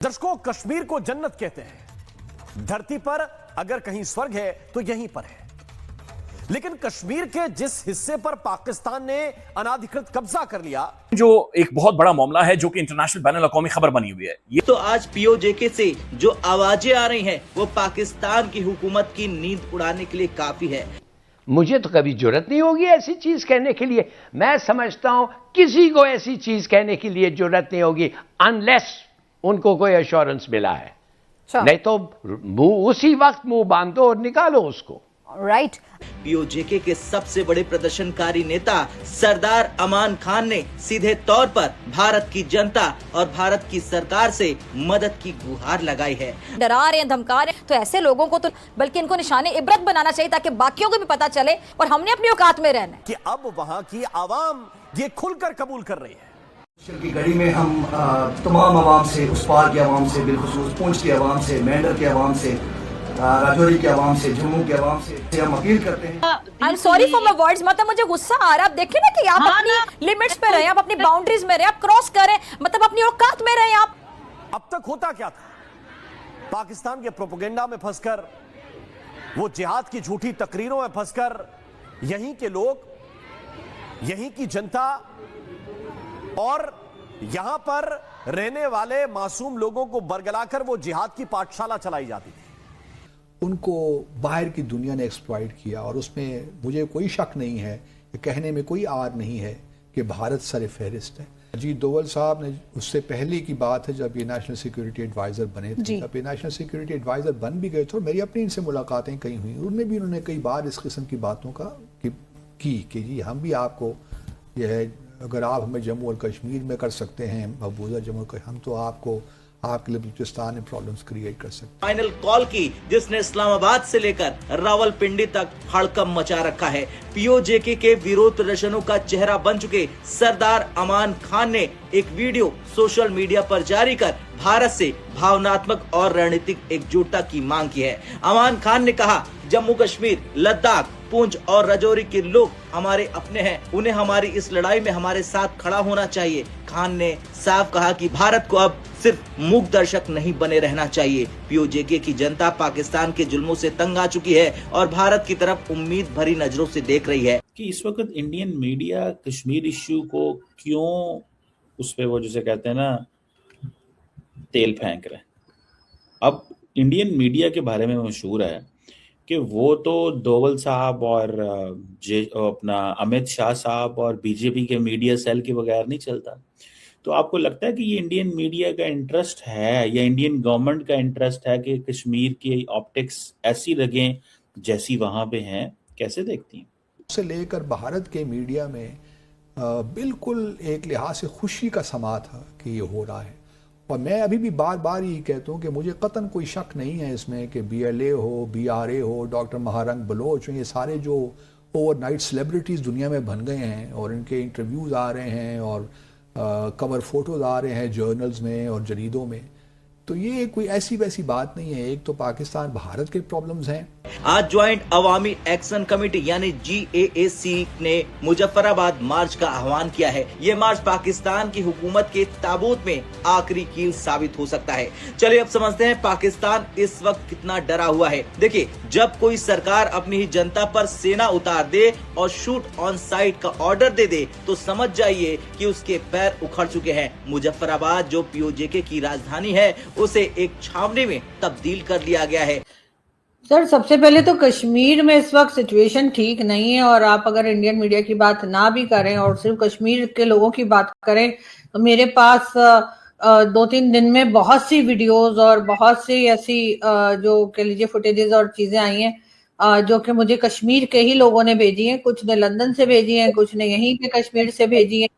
दर्शकों, कश्मीर को जन्नत कहते हैं। धरती पर अगर कहीं स्वर्ग है तो यहीं पर है। लेकिन कश्मीर के जिस हिस्से पर पाकिस्तान ने अनाधिकृत कब्जा कर लिया, जो एक बहुत बड़ा मामला है, जो कि इंटरनेशनल बैनुल अक़वामी खबर बनी हुई है। ये तो आज पीओजेके से जो आवाजें आ रही हैं, वो पाकिस्तान की हुकूमत की नींद उड़ाने के लिए काफी है। मुझे तो कभी जरूरत नहीं होगी ऐसी चीज कहने के लिए। मैं समझता हूं किसी को ऐसी चीज कहने के लिए जरूरत नहीं होगी अनलेस उनको कोई एश्योरेंस मिला है। नहीं तो मुंह उसी वक्त मुंह बांधो और निकालो उसको। राइट। पीओजेके के सबसे बड़े प्रदर्शनकारी नेता सरदार अमान खान ने सीधे तौर पर भारत की जनता और भारत की सरकार से मदद की गुहार लगाई है। डरा रहे हैं, धमका रहे हैं, तो ऐसे लोगों को तो बल्कि इनको निशाने इबरत बनाना चाहिए ताकि बाकियों को भी पता चले और हमने अपनी औकात में रहना है कि अब वहां की आवाम ये खुलकर कबूल कर रही है। की घड़ी में हम तमाम आवाम से, उस पार की आवाम से, बिलखुसूस पूंछ की आवाम से, मेंढर की आवाम से, राजौरी की आवाम से, जम्मू की आवाम से हम अपील करते हैं। I am sorry for my words, मतलब मुझे गुस्सा आ रहा है। आप देखें ना कि आप अपनी लिमिट्स पे रहे, आप अपनी बाउंड्रीज में रहे, आप क्रॉस करें, मतलब अपनी औकात में रहे आप। अब तक होता क्या था? पाकिस्तान के प्रोपेगेंडा में फंसकर, वो जिहाद की झूठी तकरीरों में फंसकर यहीं के लोग, यहीं की जनता और यहां पर रहने वाले मासूम लोगों को बरगलाकर वो जिहाद की पाठशाला चलाई जाती थी। उनको बाहर की दुनिया ने एक्सप्लॉइट किया और उसमें मुझे कोई शक नहीं है, ये कहने में कोई आर नहीं है कि भारत सर फहरिस्त है। अजीत डोवल साहब ने, उससे पहले की बात है जब ये नेशनल सिक्योरिटी एडवाइज़र बने थे, जब ये नेशनल सिक्योरिटी एडवाइज़र बन भी गए थे और मेरी अपनी इनसे मुलाकातें कई हुई, उनमें भी उन्होंने कई बार इस किस्म की बातों का की कि जी हम भी आपको यह है, अगर आप हमें जम्मू और कश्मीर में कर सकते हैं, मकबूजा जम्मू और हम तो आपको आपके लिए बलूचिस्तान में प्रॉब्लम्स क्रिएट कर सकते हैं। फाइनल कॉल की जिसने इस्लामाबाद से लेकर रावलपिंडी तक हड़कंप मचा रखा है। पीओजेके के विरोध प्रदर्शनों का चेहरा बन चुके सरदार अमान खान ने एक वीडियो सोशल मीडिया पर जारी कर भारत से भावनात्मक और रणनीतिक एकजुटता की मांग की है। अमान खान ने कहा, जम्मू कश्मीर, लद्दाख, पुंछ और राजौरी के लोग हमारे अपने हैं, उन्हें हमारी इस लड़ाई में हमारे साथ खड़ा होना चाहिए। खान ने साफ कहा कि भारत को अब सिर्फ मूक दर्शक नहीं बने रहना चाहिए। पीओजेके की जनता पाकिस्तान के जुल्मों से तंग आ चुकी है और भारत की तरफ उम्मीद भरी नजरों से देख रही है। कि इस वक्त इंडियन मीडिया कश्मीर इश्यू को क्यों उस पे, वो जिसे कहते हैं ना, तेल फेंक रहे हैं। अब इंडियन मीडिया के बारे में मशहूर है कि वो तो डोवल साहब और अपना अमित शाह साहब और बीजेपी के मीडिया सेल के बगैर नहीं चलता। तो आपको लगता है कि ये इंडियन मीडिया का इंटरेस्ट है या इंडियन गवर्नमेंट का इंटरेस्ट है कि कश्मीर की ऑप्टिक्स ऐसी लगें जैसी वहां पे हैं? कैसे देखती हैं? उससे लेकर भारत के मीडिया में बिल्कुल एक लिहाज से खुशी का समा था कि ये हो रहा है। और मैं अभी भी बार बार ये कहता हूँ कि मुझे कतन कोई शक नहीं है इसमें कि BLA हो, BRA हो, डॉक्टर महारंग बलोच, ये सारे जो ओवरनाइट सेलिब्रिटीज़ दुनिया में बन गए हैं और इनके इंटरव्यूज़ आ रहे हैं और कवर फोटोज़ आ रहे हैं जर्नल्स में और जरीदों में, तो ये कोई ऐसी वैसी बात नहीं है। एक तो पाकिस्तान भारत के प्रॉब्लम्स हैं। आज ज्वाइंट अवामी एक्शन कमेटी यानी GAAC ने मुजफ्फराबाद मार्च का आह्वान किया है। ये मार्च पाकिस्तान की हुकूमत के ताबूत में आखिरी कील साबित हो सकता है। चलिए अब समझते हैं पाकिस्तान इस वक्त कितना डरा हुआ है। देखिए, जब कोई सरकार अपनी ही जनता पर सेना उतार दे और शूट ऑन साइट का ऑर्डर दे दे तो समझ जाइए कि उसके पैर उखड़ चुके हैं। मुजफ्फराबाद जो पीओजेके की राजधानी है, उसे एक छावनी में तब्दील कर दिया गया है। सर, सबसे पहले तो कश्मीर में इस वक्त सिचुएशन ठीक नहीं है और आप अगर इंडियन मीडिया की बात ना भी करें और सिर्फ कश्मीर के लोगों की बात करें तो मेरे पास 2-3 दिन में बहुत सी वीडियोस और बहुत सी ऐसी जो कह लीजिए फुटेजेस और चीजें आई हैं जो कि मुझे कश्मीर के ही लोगों ने भेजी हैं। कुछ ने लंदन से भेजी हैं, कुछ ने यहीं पे कश्मीर से भेजी हैं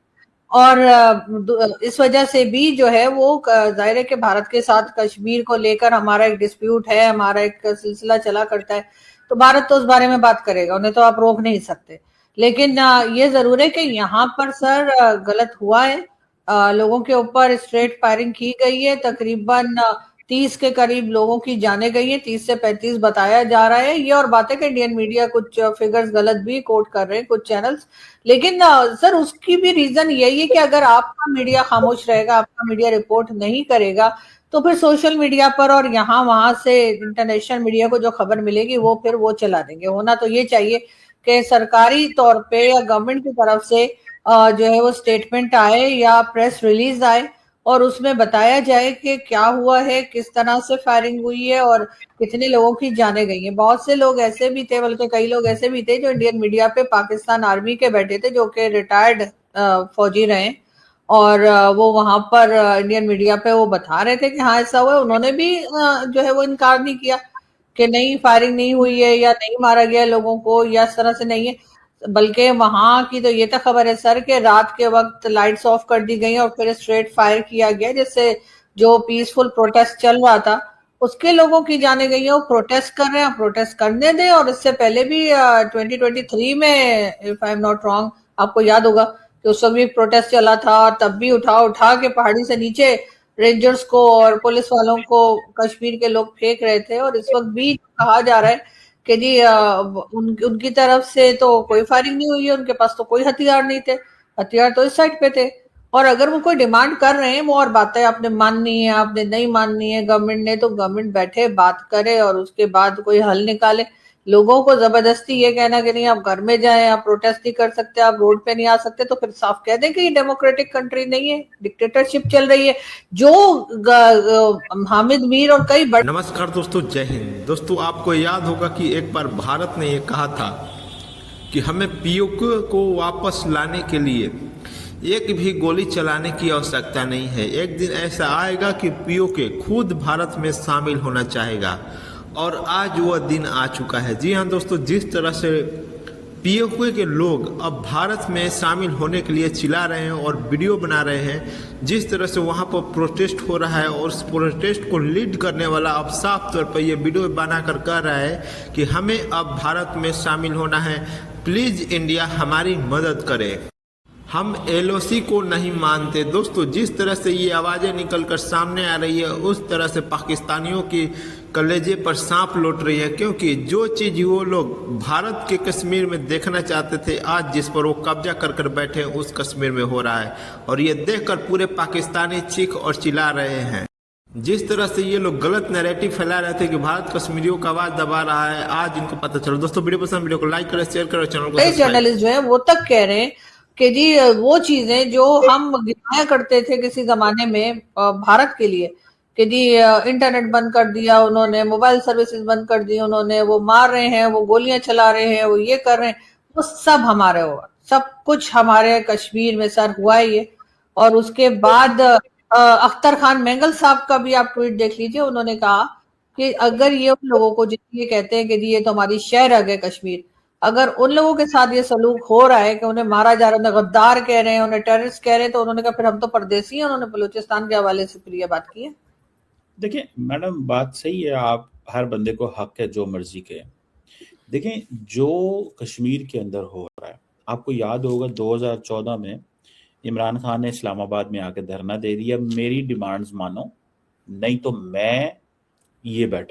और इस वजह से भी जो है वो जाहिर है कि भारत के साथ कश्मीर को लेकर हमारा एक डिस्प्यूट है, हमारा एक सिलसिला चला करता है, तो भारत तो उस बारे में बात करेगा, उन्हें तो आप रोक नहीं सकते। लेकिन ये जरूर है कि यहाँ पर सर गलत हुआ है, लोगों के ऊपर स्ट्रेट फायरिंग की गई है। तकरीबन 30 के करीब लोगों की जाने गई है, 30 से 35 बताया जा रहा है। ये और बातें कि इंडियन मीडिया कुछ फिगर्स गलत भी कोट कर रहे हैं कुछ चैनल्स, लेकिन सर उसकी भी रीजन यही है कि अगर आपका मीडिया खामोश रहेगा, आपका मीडिया रिपोर्ट नहीं करेगा तो फिर सोशल मीडिया पर और यहाँ वहां से इंटरनेशनल मीडिया को जो खबर मिलेगी वो फिर वो चला देंगे। होना तो ये चाहिए कि सरकारी तौर पे या गवर्नमेंट की तरफ से जो है वो स्टेटमेंट आए या प्रेस रिलीज आए और उसमें बताया जाए कि क्या हुआ है, किस तरह से फायरिंग हुई है और कितने लोगों की जाने गई हैं। बहुत से लोग ऐसे भी थे, बल्कि कई लोग ऐसे भी थे जो इंडियन मीडिया पे पाकिस्तान आर्मी के बैठे थे, जो कि रिटायर्ड फौजी रहे और वो वहां पर इंडियन मीडिया पे वो बता रहे थे कि हाँ ऐसा हुआ है। उन्होंने भी जो है वो इनकार नहीं किया कि नहीं फायरिंग नहीं हुई है या नहीं मारा गया लोगों को या इस तरह से नहीं है, बल्कि वहां की तो ये तक खबर है सर कि रात के वक्त लाइट्स ऑफ कर दी गई और फिर स्ट्रेट फायर किया गया, जिससे जो पीसफुल प्रोटेस्ट चल रहा था उसके लोगों की जाने गई है। वो प्रोटेस्ट कर रहे हैं, प्रोटेस्ट करने दें। और इससे पहले भी 2023 में if I am not wrong, आपको याद होगा कि उस वक्त भी प्रोटेस्ट चला था, तब भी उठा के पहाड़ी से नीचे रेंजर्स को और पुलिस वालों को कश्मीर के लोग फेंक रहे थे। और इस वक्त भी कहा जा रहा है कि जी उनकी तरफ से तो कोई फायरिंग नहीं हुई है, उनके पास तो कोई हथियार नहीं थे, हथियार तो इस साइड पे थे। और अगर वो कोई डिमांड कर रहे हैं, वो और बात है, आपने माननी है आपने नहीं माननी है गवर्नमेंट ने, तो गवर्नमेंट बैठे बात करे और उसके बाद कोई हल निकाले। लोगों को जबरदस्ती ये कहना कि नहीं आप घर में जाएं, आप प्रोटेस्ट नहीं कर सकते, आप रोड पे नहीं आ सकते, तो फिर साफ कह दें कि ये डेमोक्रेटिक कंट्री नहीं है, डिक्टेटरशिप चल रही है। जो हामिद मीर और कई बड़े। नमस्कार दोस्तों, जय हिंद। दोस्तों आपको याद होगा कि एक बार भारत ने ये कहा था कि हमें पीओके को वापस लाने के लिए एक भी गोली चलाने की आवश्यकता नहीं है। एक दिन ऐसा आएगा कि पीओके खुद भारत में शामिल होना चाहेगा और आज वह दिन आ चुका है। जी हाँ दोस्तों, जिस तरह से पीओके के लोग अब भारत में शामिल होने के लिए चिल्ला रहे हैं और वीडियो बना रहे हैं, जिस तरह से वहाँ पर प्रोटेस्ट हो रहा है और उस प्रोटेस्ट को लीड करने वाला अब साफ तौर पर ये वीडियो बनाकर कह रहा है कि हमें अब भारत में शामिल होना है, प्लीज़ इंडिया हमारी मदद करे, हम एलओसी को नहीं मानते। दोस्तों जिस तरह से ये आवाज़ें निकलकर सामने आ रही है, उस तरह से पाकिस्तानियों की कलेजे पर सांप लौट रही है, क्योंकि जो चीज़ वो लोग भारत के कश्मीर में देखना चाहते थे, आज जिस पर वो कब्जा कर बैठे उस कश्मीर में हो रहा है। और ये देखकर पूरे पाकिस्तानी चीख और चिल्ला रहे हैं। जिस तरह से ये लोग गलत नैरेटिव फैला रहे थे कि भारत कश्मीरियों का आवाज दबा रहा है, आज इनको पता चला। दोस्तों वीडियो पसंद, वीडियो को लाइक करें, शेयर करें, चैनल को सब्सक्राइब। जर्नलिस्ट जो है वो तक कह रहे हैं कि जी वो चीजें जो हम गिनाया करते थे किसी जमाने में भारत के लिए कि जी इंटरनेट बंद कर दिया उन्होंने, मोबाइल सर्विसेज बंद कर दी उन्होंने, वो मार रहे हैं, वो गोलियां चला रहे हैं, वो ये कर रहे हैं, वो सब हमारे हुआ, सब कुछ हमारे कश्मीर में सर हुआ ही है। और उसके बाद अख्तर खान मेंगल साहब का भी आप ट्वीट देख लीजिए, उन्होंने कहा कि अगर ये उन लोगों को जिसलिए कहते हैं कि जी ये तो हमारी शहर है कश्मीर, अगर उन लोगों के साथ ये सलूक हो रहा है कि उन्हें मारा जा रहा है, उन्हें गद्दार कह रहे हैं, उन्हें टेररिस्ट कह रहे हैं, तो उन्होंने कहा फिर हम तो परदेसी हैं। उन्होंने बलूचिस्तान के हवाले से फिर ये बात की है। देखिए मैडम, बात सही है, आप हर बंदे को हक है जो मर्जी के। देखें जो कश्मीर के अंदर हो रहा है, आपको याद होगा 2014 में इमरान खान ने इस्लामाबाद में आके धरना दे दिया, मेरी डिमांड्स मानो नहीं तो मैं ये बैठा